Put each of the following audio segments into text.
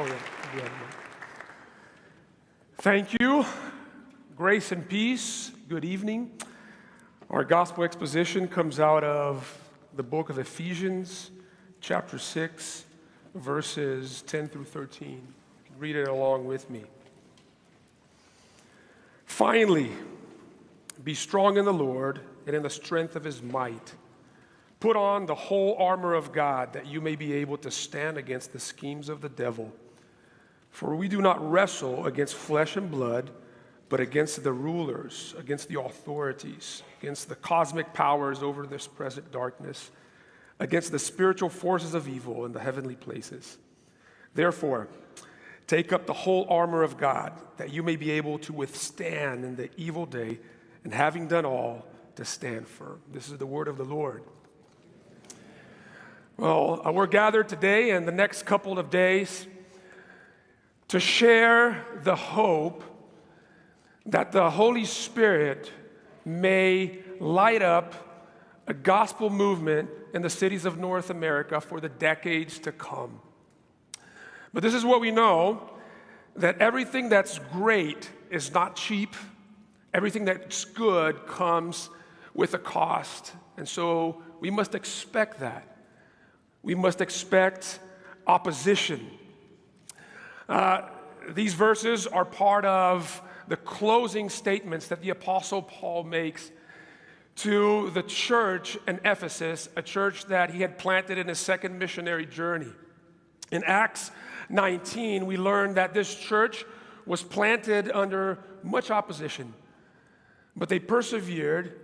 Oh, yeah. Thank you. Grace and peace. Good evening. Our gospel exposition comes out of the book of Ephesians, chapter 6, verses 10 through 13. You can read it along with me. Finally, be strong in the Lord and in the strength of his might. Put on the whole armor of God, that you may be able to stand against the schemes of the devil. For we do not wrestle against flesh and blood, but against the rulers, against the authorities, against the cosmic powers over this present darkness, against the spiritual forces of evil in the heavenly places. Therefore, take up the whole armor of God, that you may be able to withstand in the evil day, and having done all, to stand firm. This is the word of the Lord. Well, we're gathered today and the next couple of days to share the hope that the Holy Spirit may light up a gospel movement in the cities of North America for the decades to come. But this is what we know, that everything that's great is not cheap. Everything that's good comes with a cost. And so we must expect that. We must expect opposition. These verses are part of the closing statements that the Apostle Paul makes to the church in Ephesus, a church that he had planted in his second missionary journey. In Acts 19, we learn that this church was planted under much opposition, but they persevered,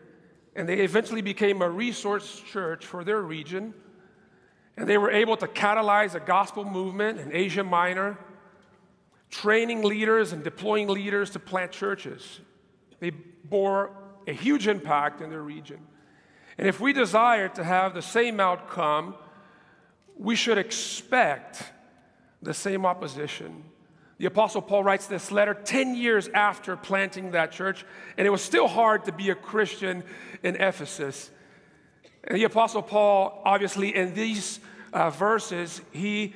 and they eventually became a resource church for their region, and they were able to catalyze a gospel movement in Asia Minor, training leaders and deploying leaders to plant churches. They bore a huge impact in their region. And if we desire to have the same outcome, we should expect the same opposition. The Apostle Paul writes this letter 10 years after planting that church, and it was still hard to be a Christian in Ephesus. And the Apostle Paul, obviously, in these verses, he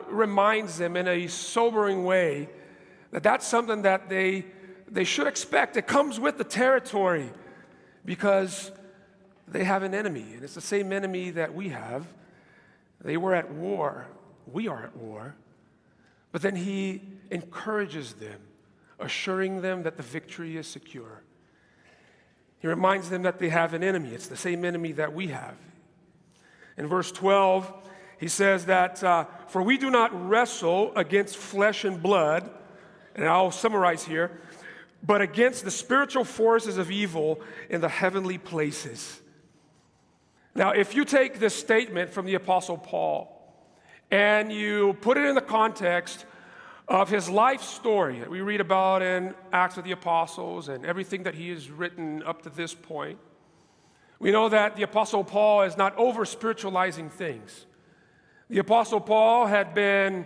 reminds them in a sobering way that that's something that they should expect. It comes with the territory because they have an enemy, and it's the same enemy that we have. They were at war. We are at war. But then he encourages them, assuring them that the victory is secure. He reminds them that they have an enemy. It's the same enemy that we have. In verse 12, he says that, for we do not wrestle against flesh and blood, and I'll summarize here, but against the spiritual forces of evil in the heavenly places. Now, if you take this statement from the Apostle Paul and you put it in the context of his life story that we read about in Acts of the Apostles and everything that he has written up to this point, we know that the Apostle Paul is not over-spiritualizing things. The Apostle Paul had been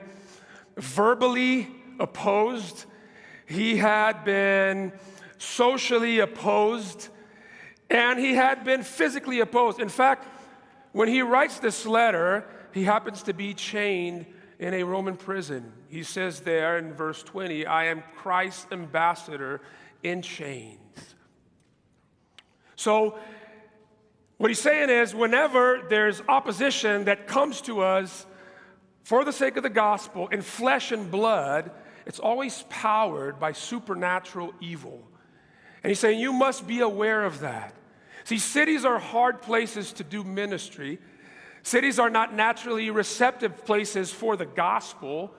verbally opposed. He had been socially opposed. And he had been physically opposed. In fact, when he writes this letter, he happens to be chained in a Roman prison. He says there in verse 20, I am Christ's ambassador in chains. So, what he's saying is, whenever there's opposition that comes to us for the sake of the gospel in flesh and blood, it's always powered by supernatural evil. And he's saying you must be aware of that. See, cities are hard places to do ministry. Cities are not naturally receptive places for the gospel.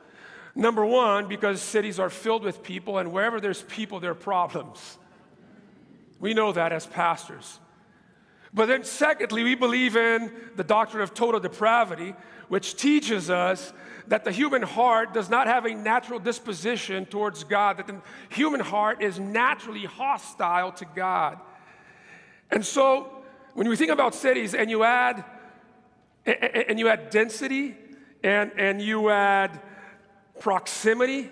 Number one, because cities are filled with people, and wherever there's people, there are problems. We know that as pastors. But then secondly, we believe in the doctrine of total depravity, which teaches us that the human heart does not have a natural disposition towards God, that the human heart is naturally hostile to God. And so when we think about cities and you add density and you add proximity,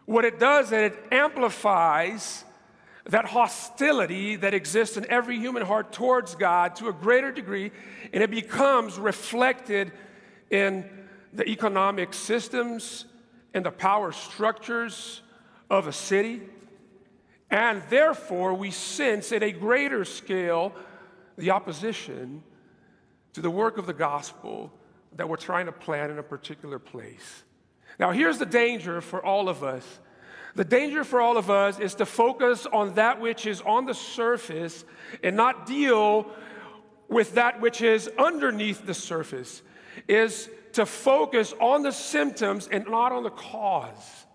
what it does is it amplifies that hostility that exists in every human heart towards God to a greater degree, and it becomes reflected in the economic systems and the power structures of a city. And therefore, we sense at a greater scale the opposition to the work of the gospel that we're trying to plant in a particular place. Now, here's the danger for all of us. The danger for all of us is to focus on that which is on the surface and not deal with that which is underneath the surface, is to focus on the symptoms and not on the cause.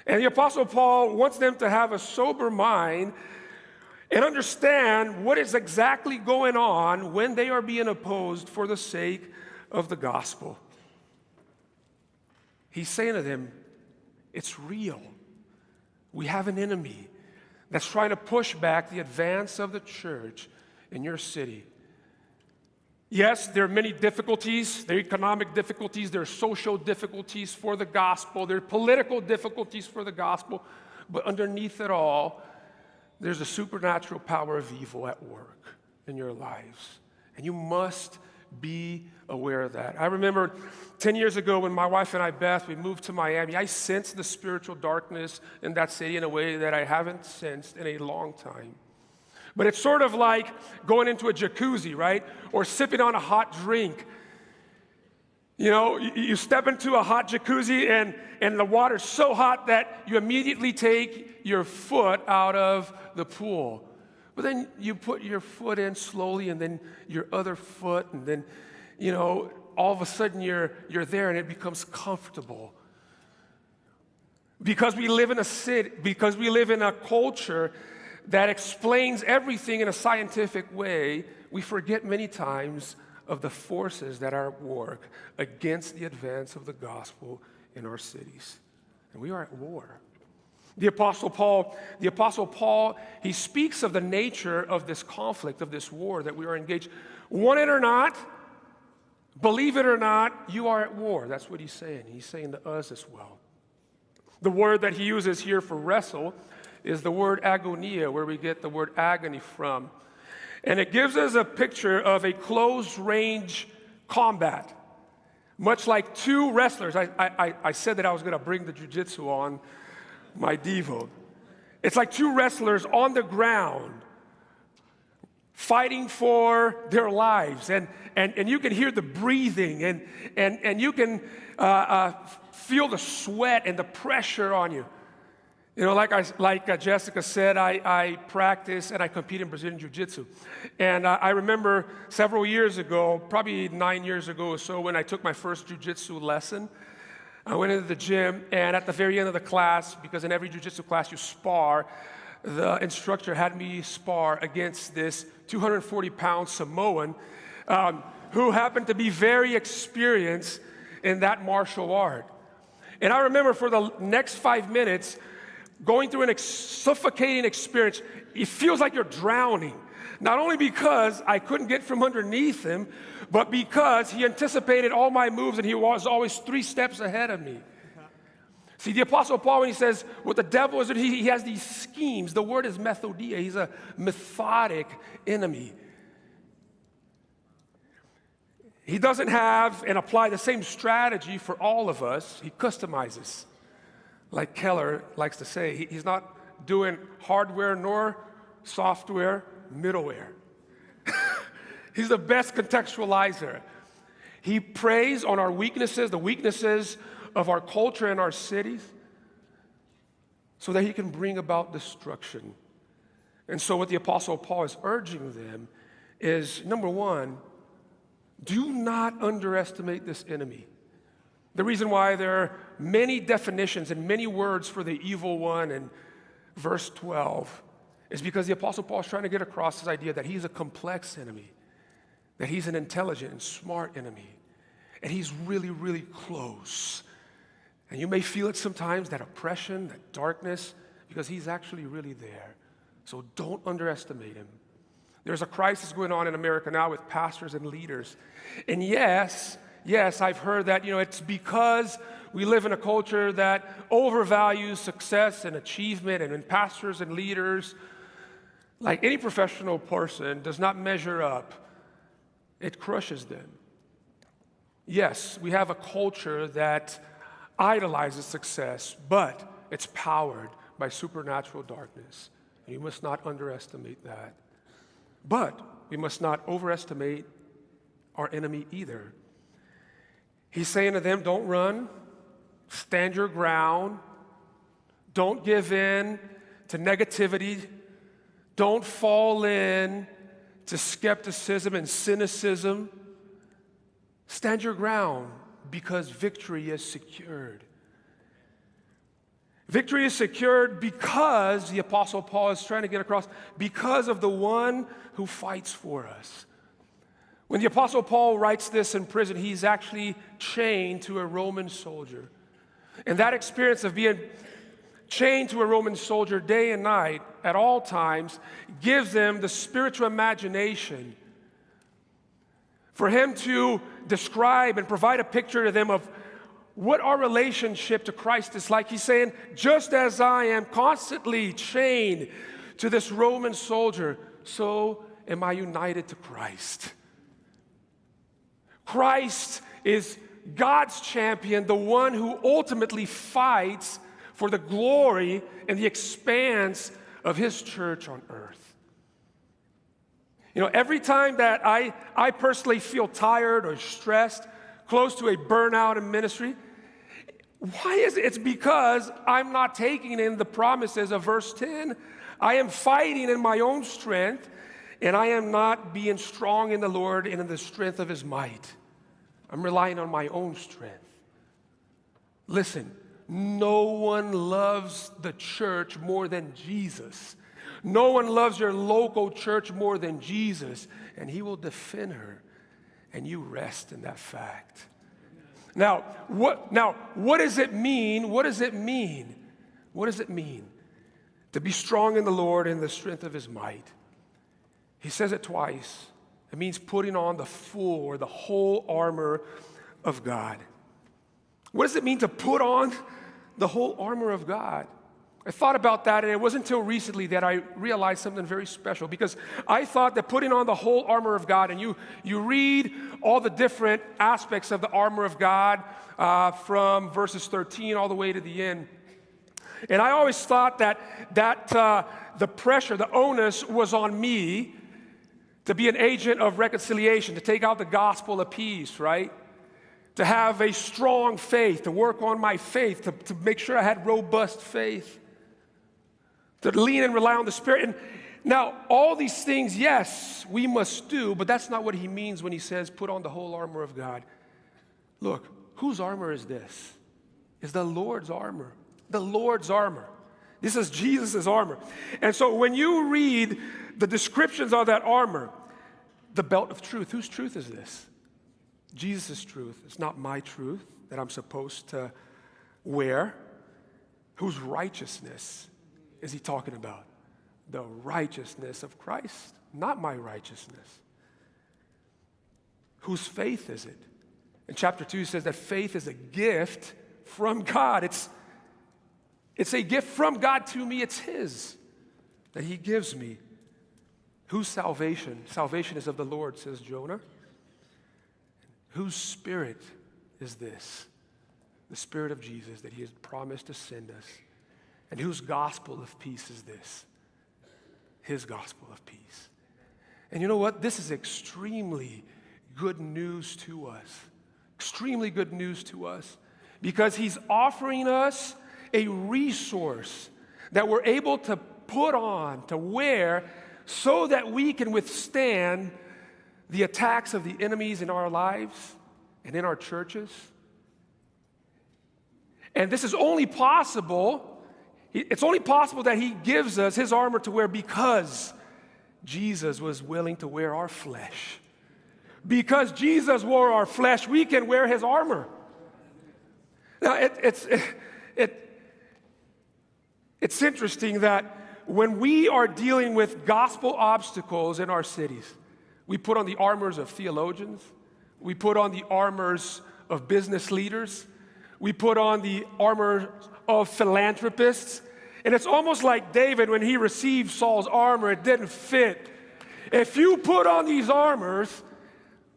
And the Apostle Paul wants them to have a sober mind and understand what is exactly going on when they are being opposed for the sake of the gospel. He's saying to them, it's real. We have an enemy that's trying to push back the advance of the church in your city. Yes, there are many difficulties. There are economic difficulties. There are social difficulties for the gospel. There are political difficulties for the gospel. But underneath it all, there's a supernatural power of evil at work in your lives. And you must be aware of that. I remember 10 years ago when my wife and I, Beth, we moved to Miami, I sensed the spiritual darkness in that city in a way that I haven't sensed in a long time. But it's sort of like going into a jacuzzi, right? Or sipping on a hot drink. You know, you step into a hot jacuzzi and the water's so hot that you immediately take your foot out of the pool. But then you put your foot in slowly and then your other foot, and then, you know, all of a sudden you're there and it becomes comfortable. Because we live in a city, because we live in a culture that explains everything in a scientific way, we forget many times of the forces that are at work against the advance of the gospel in our cities. And we are at war. The Apostle Paul, he speaks of the nature of this conflict, of this war that we are engaged. Want it or not, believe it or not, you are at war. That's what he's saying. He's saying to us as well. The word that he uses here for wrestle is the word agonia, where we get the word agony from. And it gives us a picture of a close-range combat, much like two wrestlers. I said that I was going to bring the jiu-jitsu on my Devo. It's like two wrestlers on the ground fighting for their lives. And you can hear the breathing and you can feel the sweat and the pressure on you. You know, like Jessica said, I practice and I compete in Brazilian Jiu-Jitsu. And I remember several years ago, probably 9 years ago or so, when I took my first Jiu-Jitsu lesson, I went into the gym, and at the very end of the class, because in every Jiu-Jitsu class you spar, the instructor had me spar against this 240-pound Samoan who happened to be very experienced in that martial art. And I remember for the next 5 minutes, going through an suffocating experience. It feels like you're drowning. Not only because I couldn't get from underneath him, but because he anticipated all my moves and he was always 3 steps ahead of me. See, the Apostle Paul, when he says what the devil is, he has these schemes. The word is methodia. He's a methodic enemy. He doesn't have and apply the same strategy for all of us. He customizes. Like Keller likes to say, he's not doing hardware nor software, middleware. He's the best contextualizer. He preys on our weaknesses, the weaknesses of our culture and our cities, so that he can bring about destruction. And so what the Apostle Paul is urging them is, number one, do not underestimate this enemy. The reason why there are many definitions and many words for the evil one in verse 12 is because the Apostle Paul is trying to get across this idea that he's a complex enemy, that he's an intelligent and smart enemy, and he's really, really close. And you may feel it sometimes, that oppression, that darkness, because he's actually really there. So don't underestimate him. There's a crisis going on in America now with pastors and leaders. And yes, I've heard that, it's because we live in a culture that overvalues success and achievement, and when pastors and leaders, like any professional person, does not measure up, it crushes them. Yes, we have a culture that idolizes success, but it's powered by supernatural darkness. And you must not underestimate that. But we must not overestimate our enemy either. He's saying to them, don't run, stand your ground, don't give in to negativity, don't fall in to skepticism and cynicism. Stand your ground because victory is secured. Victory is secured because, the Apostle Paul is trying to get across, because of the one who fights for us. When the Apostle Paul writes this in prison, he's actually chained to a Roman soldier. And that experience of being chained to a Roman soldier day and night at all times gives them the spiritual imagination for him to describe and provide a picture to them of what our relationship to Christ is like. He's saying, just as I am constantly chained to this Roman soldier, so am I united to Christ. Christ is God's champion, the one who ultimately fights for the glory and the expanse of his church on earth. You know, every time that I personally feel tired or stressed, close to a burnout in ministry, why is it? It's because I'm not taking in the promises of verse 10. I am fighting in my own strength, and I am not being strong in the Lord and in the strength of his might. I'm relying on my own strength. Listen, no one loves the church more than Jesus. No one loves your local church more than Jesus, and he will defend her, and you rest in that fact. Now, what does it mean? What does it mean? What does it mean to be strong in the Lord and the strength of his might? He says it twice. It means putting on the full or the whole armor of God. What does it mean to put on the whole armor of God? I thought about that, and it wasn't until recently that I realized something very special, because I thought that putting on the whole armor of God, and you read all the different aspects of the armor of God from verses 13 all the way to the end, and I always thought that the pressure, the onus was on me to be an agent of reconciliation, to take out the gospel of peace, right? To have a strong faith, to work on my faith, to make sure I had robust faith, to lean and rely on the Spirit. And now, all these things, yes, we must do, but that's not what he means when he says put on the whole armor of God. Look, whose armor is this? It's the Lord's armor. The Lord's armor. This is Jesus' armor. And so when you read the descriptions of that armor, the belt of truth, whose truth is this? Jesus' truth. It's not my truth that I'm supposed to wear. Whose righteousness is he talking about? The righteousness of Christ, not my righteousness. Whose faith is it? In chapter 2, he says that faith is a gift from God. It's a gift from God to me. It's his that he gives me. Whose salvation? Salvation is of the Lord, says Jonah. Whose spirit is this? The Spirit of Jesus that he has promised to send us. And whose gospel of peace is this? His gospel of peace. And you know what? This is extremely good news to us. Extremely good news to us. Because he's offering us a resource that we're able to put on, to wear, so that we can withstand the attacks of the enemies in our lives and in our churches. And this is only possible, it's only possible that he gives us his armor to wear because Jesus was willing to wear our flesh. Because Jesus wore our flesh, we can wear his armor. Now, it's interesting that when we are dealing with gospel obstacles in our cities, we put on the armors of theologians, we put on the armors of business leaders, we put on the armor of philanthropists, and it's almost like David when he received Saul's armor, it didn't fit. If you put on these armors,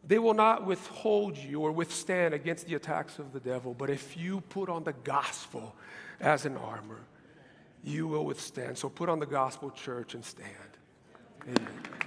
They will not withhold you or withstand against the attacks of the devil. But if you put on the gospel as an armor, you will withstand. So put on the gospel, church, and stand. Amen.